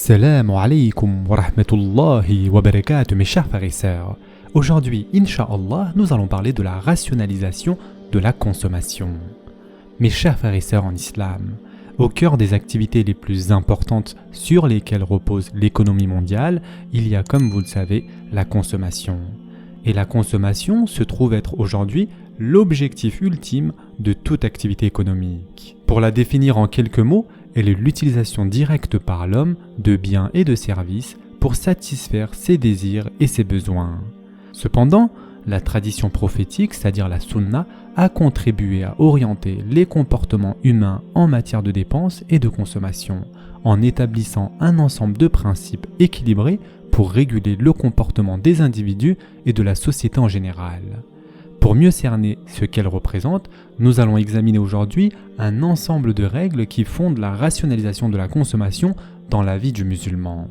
Assalamu alaikum wa rahmatullahi wa barakatuh mes chers frères et sœurs. Aujourd'hui, Inch'Allah, nous allons parler de la rationalisation de la consommation. Mes chers frères et sœurs en islam, au cœur des activités les plus importantes sur lesquelles repose l'économie mondiale, il y a, comme vous le savez, la consommation. Et la consommation se trouve être aujourd'hui l'objectif ultime de toute activité économique. Pour la définir en quelques mots, elle est l'utilisation directe par l'homme de biens et de services pour satisfaire ses désirs et ses besoins. Cependant, la tradition prophétique, c'est-à-dire la sunna, a contribué à orienter les comportements humains en matière de dépenses et de consommation, en établissant un ensemble de principes équilibrés pour réguler le comportement des individus et de la société en général. Pour mieux cerner ce qu'elle représente, nous allons examiner aujourd'hui un ensemble de règles qui fondent la rationalisation de la consommation dans la vie du musulman.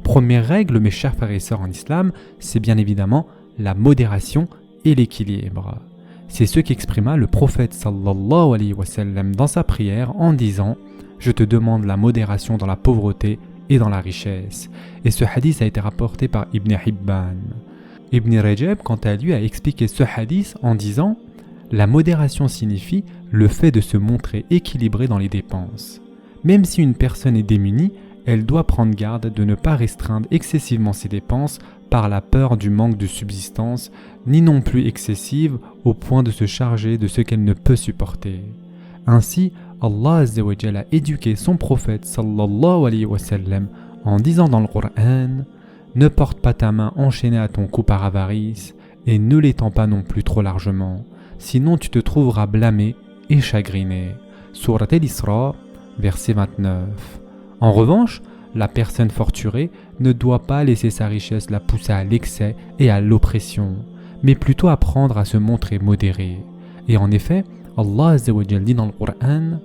Première règle, mes chers frères et sœurs en islam, c'est bien évidemment la modération et l'équilibre. C'est ce qu'exprima le prophète sallallahu alayhi wa sallam dans sa prière en disant « Je te demande la modération dans la pauvreté et dans la richesse ». Et ce hadith a été rapporté par Ibn Hibban. Ibn Rajab, quant à lui, a expliqué ce hadith en disant « La modération signifie le fait de se montrer équilibré dans les dépenses. Même si une personne est démunie, elle doit prendre garde de ne pas restreindre excessivement ses dépenses par la peur du manque de subsistance, ni non plus excessive au point de se charger de ce qu'elle ne peut supporter. » Ainsi, Allah Azza wa Jalla a éduqué son prophète sallallahu alayhi wa sallam en disant dans le Coran « Ne porte pas ta main enchaînée à ton cou par avarice et ne l'étends pas non plus trop largement, sinon tu te trouveras blâmé et chagriné. » Surat Al-Isra, verset 29. En revanche, la personne fortunée ne doit pas laisser sa richesse la pousser à l'excès et à l'oppression, mais plutôt apprendre à se montrer modéré. Et en effet, Allah Azza wa Jalla dit dans le Coran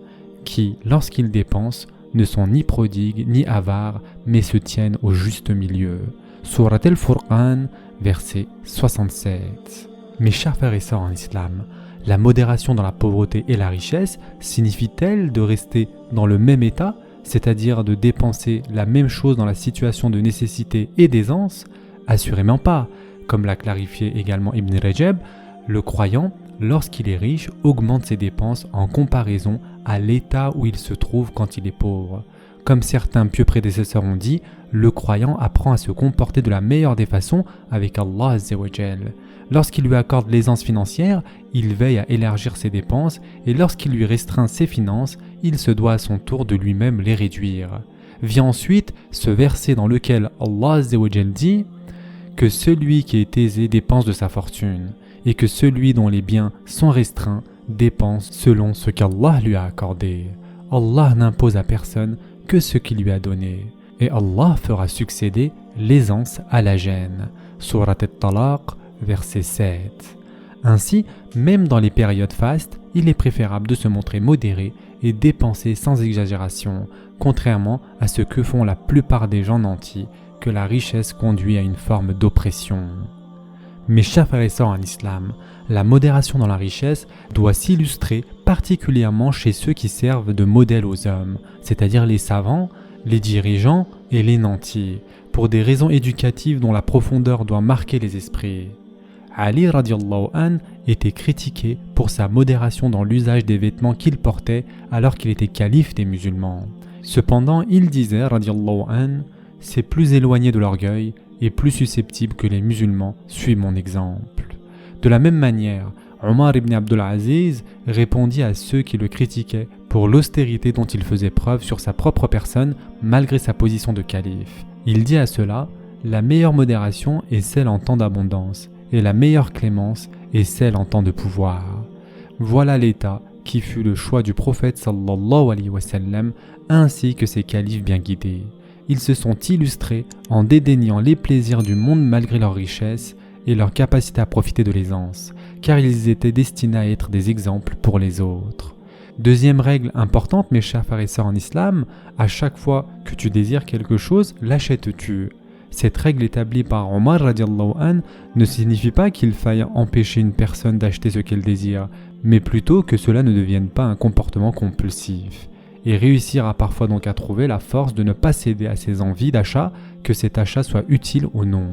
qui, lorsqu'ils dépensent, ne sont ni prodigues ni avares, mais se tiennent au juste milieu. Surat Al-Furqan, verset 67. Mes chers frères et sœurs en islam, la modération dans la pauvreté et la richesse signifie-t-elle de rester dans le même état, c'est-à-dire de dépenser la même chose dans la situation de nécessité et d'aisance? Assurément pas. Comme l'a clarifié également Ibn Rajab, le croyant, lorsqu'il est riche, augmente ses dépenses en comparaison à l'état où il se trouve quand il est pauvre. Comme certains pieux prédécesseurs ont dit, le croyant apprend à se comporter de la meilleure des façons avec Allah Azza wa Jal. Lorsqu'il lui accorde l'aisance financière, il veille à élargir ses dépenses et lorsqu'il lui restreint ses finances, il se doit à son tour de lui-même les réduire. Vient ensuite ce verset dans lequel Allah Azza wa Jal dit que celui qui est aisé dépense de sa fortune et que celui dont les biens sont restreints dépense selon ce qu'Allah lui a accordé. Allah n'impose à personne que ce qu'il lui a donné, et Allah fera succéder l'aisance à la gêne. Surat At-Talaq, verset 7. Ainsi, même dans les périodes fastes, il est préférable de se montrer modéré et dépenser sans exagération, contrairement à ce que font la plupart des gens nantis, que la richesse conduit à une forme d'oppression. Mes chers frères et sœurs en islam, la modération dans la richesse doit s'illustrer particulièrement chez ceux qui servent de modèle aux hommes, c'est-à-dire les savants, les dirigeants et les nantis, pour des raisons éducatives dont la profondeur doit marquer les esprits. Ali radiallahu an était critiqué pour sa modération dans l'usage des vêtements qu'il portait alors qu'il était calife des musulmans. Cependant, il disait radiallahu an, « C'est plus éloigné de l'orgueil et plus susceptible que les musulmans suivent mon exemple. » De la même manière, Omar ibn Abdul Aziz répondit à ceux qui le critiquaient pour l'austérité dont il faisait preuve sur sa propre personne malgré sa position de calife. Il dit à cela « La meilleure modération est celle en temps d'abondance et la meilleure clémence est celle en temps de pouvoir. » Voilà l'état qui fut le choix du prophète sallallahu alayhi wa sallam ainsi que ses califes bien guidés. Ils se sont illustrés en dédaignant les plaisirs du monde malgré leur richesse et leur capacité à profiter de l'aisance, car ils étaient destinés à être des exemples pour les autres. Deuxième règle importante, mes chers frères et sœurs en islam, à chaque fois que tu désires quelque chose, l'achètes-tu. Cette règle établie par Omar radiallahu an ne signifie pas qu'il faille empêcher une personne d'acheter ce qu'elle désire, mais plutôt que cela ne devienne pas un comportement compulsif. et réussira parfois donc à trouver la force de ne pas céder à ses envies d'achat, que cet achat soit utile ou non.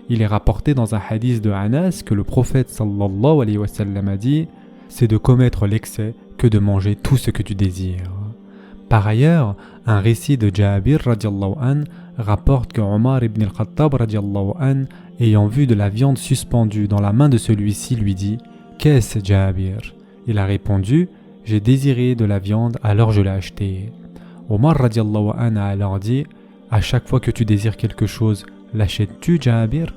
Il est rapporté dans un hadith de Anas que le prophète sallallahu alayhi wa sallam a dit « C'est de commettre l'excès que de manger tout ce que tu désires ». Par ailleurs, un récit de Jabir radiallahu an rapporte que Omar ibn al-Khattab radiallahu an, ayant vu de la viande suspendue dans la main de celui-ci, lui dit « Qu'est-ce Jabir ?» Il a répondu « J'ai désiré de la viande, alors je l'ai acheté. » Omar radiallahu an a alors dit « À chaque fois que tu désires quelque chose, l'achètes-tu Jabir ?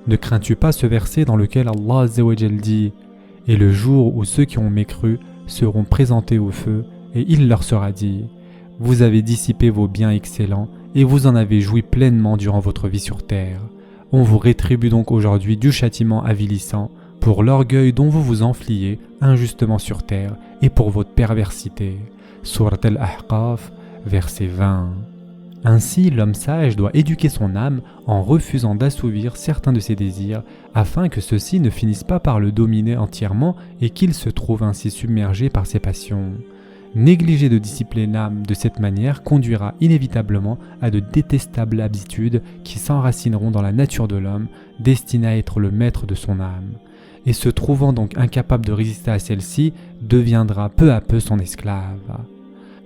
Ne crains-tu pas ce verset dans lequel Allah azza wa jal dit « Et le jour où ceux qui ont mécru seront présentés au feu, et il leur sera dit « Vous avez dissipé vos biens excellents, et vous en avez joui pleinement durant votre vie sur terre. On vous rétribue donc aujourd'hui du châtiment avilissant pour l'orgueil dont vous vous enfliez injustement sur terre et pour votre perversité. » Surat al-Ahqaf, verset 20. Ainsi, l'homme sage doit éduquer son âme en refusant d'assouvir certains de ses désirs afin que ceux-ci ne finissent pas par le dominer entièrement et qu'il se trouve ainsi submergé par ses passions. Négliger de discipliner l'âme de cette manière conduira inévitablement à de détestables habitudes qui s'enracineront dans la nature de l'homme, destiné à être le maître de son âme. Et se trouvant donc incapable de résister à celle-ci, deviendra peu à peu son esclave.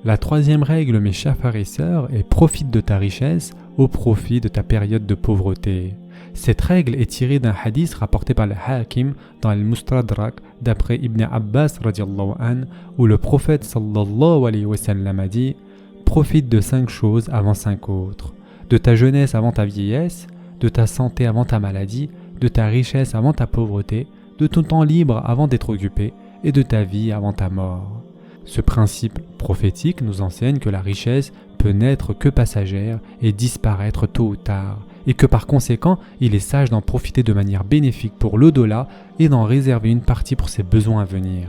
La troisième règle, mes chers frères et sœurs, est profite de ta richesse au profit de ta période de pauvreté. Cette règle est tirée d'un hadith rapporté par le Hakim dans Al-Mustadrak d'après Ibn Abbas radiallahu an, où le prophète sallallahu alayhi wa sallam a dit « Profite de 5 choses avant 5 autres, de ta jeunesse avant ta vieillesse, de ta santé avant ta maladie, de ta richesse avant ta pauvreté, de ton temps libre avant d'être occupé et de ta vie avant ta mort. » Ce principe prophétique nous enseigne que la richesse peut n'être que passagère et disparaître tôt ou tard, et que par conséquent, il est sage d'en profiter de manière bénéfique pour l'au-delà et d'en réserver une partie pour ses besoins à venir.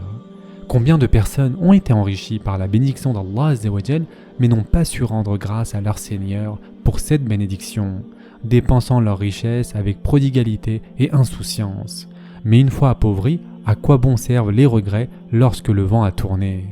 Combien de personnes ont été enrichies par la bénédiction d'Allah azza wa jal, mais n'ont pas su rendre grâce à leur Seigneur pour cette bénédiction, dépensant leur richesse avec prodigalité et insouciance. Mais une fois appauvris, à quoi bon servent les regrets lorsque le vent a tourné ?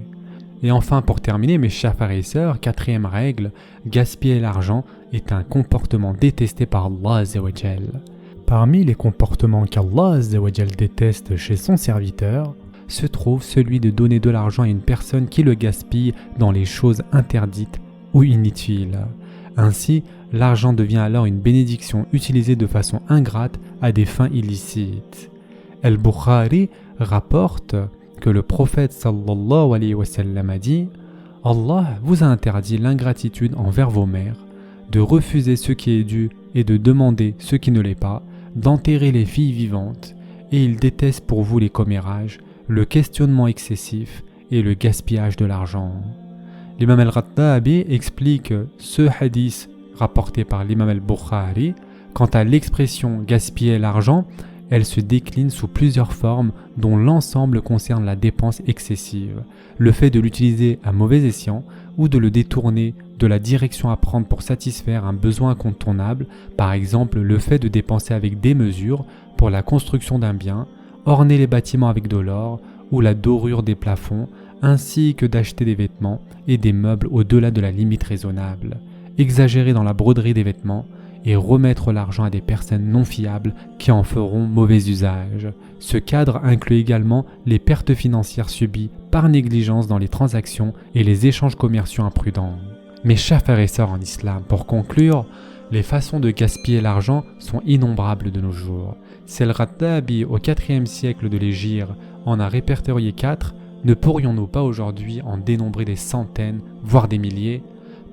Et enfin, pour terminer, mes chers frères et sœurs, quatrième règle, gaspiller l'argent est un comportement détesté par Allah azza wa jal. Parmi les comportements qu'Allah azza wa jal déteste chez son serviteur, se trouve celui de donner de l'argent à une personne qui le gaspille dans les choses interdites ou inutiles. Ainsi, l'argent devient alors une bénédiction utilisée de façon ingrate à des fins illicites. Al-Bukhari rapporte que le prophète sallallahu alayhi wa sallam a dit « Allah vous a interdit l'ingratitude envers vos mères, de refuser ce qui est dû et de demander ce qui ne l'est pas, d'enterrer les filles vivantes, et il déteste pour vous les commérages, le questionnement excessif et le gaspillage de l'argent. » L'imam al-Rattabi explique ce hadith rapporté par l'imam al-Bukhari. Quant à l'expression « gaspiller l'argent », elle se décline sous plusieurs formes dont l'ensemble concerne la dépense excessive, le fait de l'utiliser à mauvais escient ou de le détourner de la direction à prendre pour satisfaire un besoin incontournable, par exemple le fait de dépenser avec démesure pour la construction d'un bien, orner les bâtiments avec de l'or ou la dorure des plafonds, ainsi que d'acheter des vêtements et des meubles au-delà de la limite raisonnable, exagérer dans la broderie des vêtements, et remettre l'argent à des personnes non fiables qui en feront mauvais usage. Ce cadre inclut également les pertes financières subies par négligence dans les transactions et les échanges commerciaux imprudents. Mes chers frères et sœurs en islam, pour conclure, les façons de gaspiller l'argent sont innombrables de nos jours. Si Al-Rattabi au IVe siècle de l'Hégire en a répertorié 4, ne pourrions-nous pas aujourd'hui en dénombrer des centaines, voire des milliers ?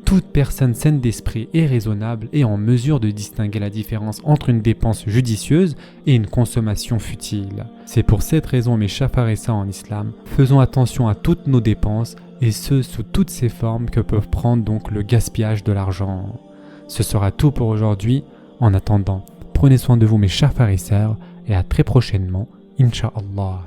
Toute personne saine d'esprit et raisonnable est en mesure de distinguer la différence entre une dépense judicieuse et une consommation futile. C'est pour cette raison, mes chers frères et sœurs en islam, faisons attention à toutes nos dépenses et ce sous toutes ces formes que peuvent prendre donc le gaspillage de l'argent. Ce sera tout pour aujourd'hui. En attendant, prenez soin de vous mes chers frères et sœurs et à très prochainement, Inch'Allah.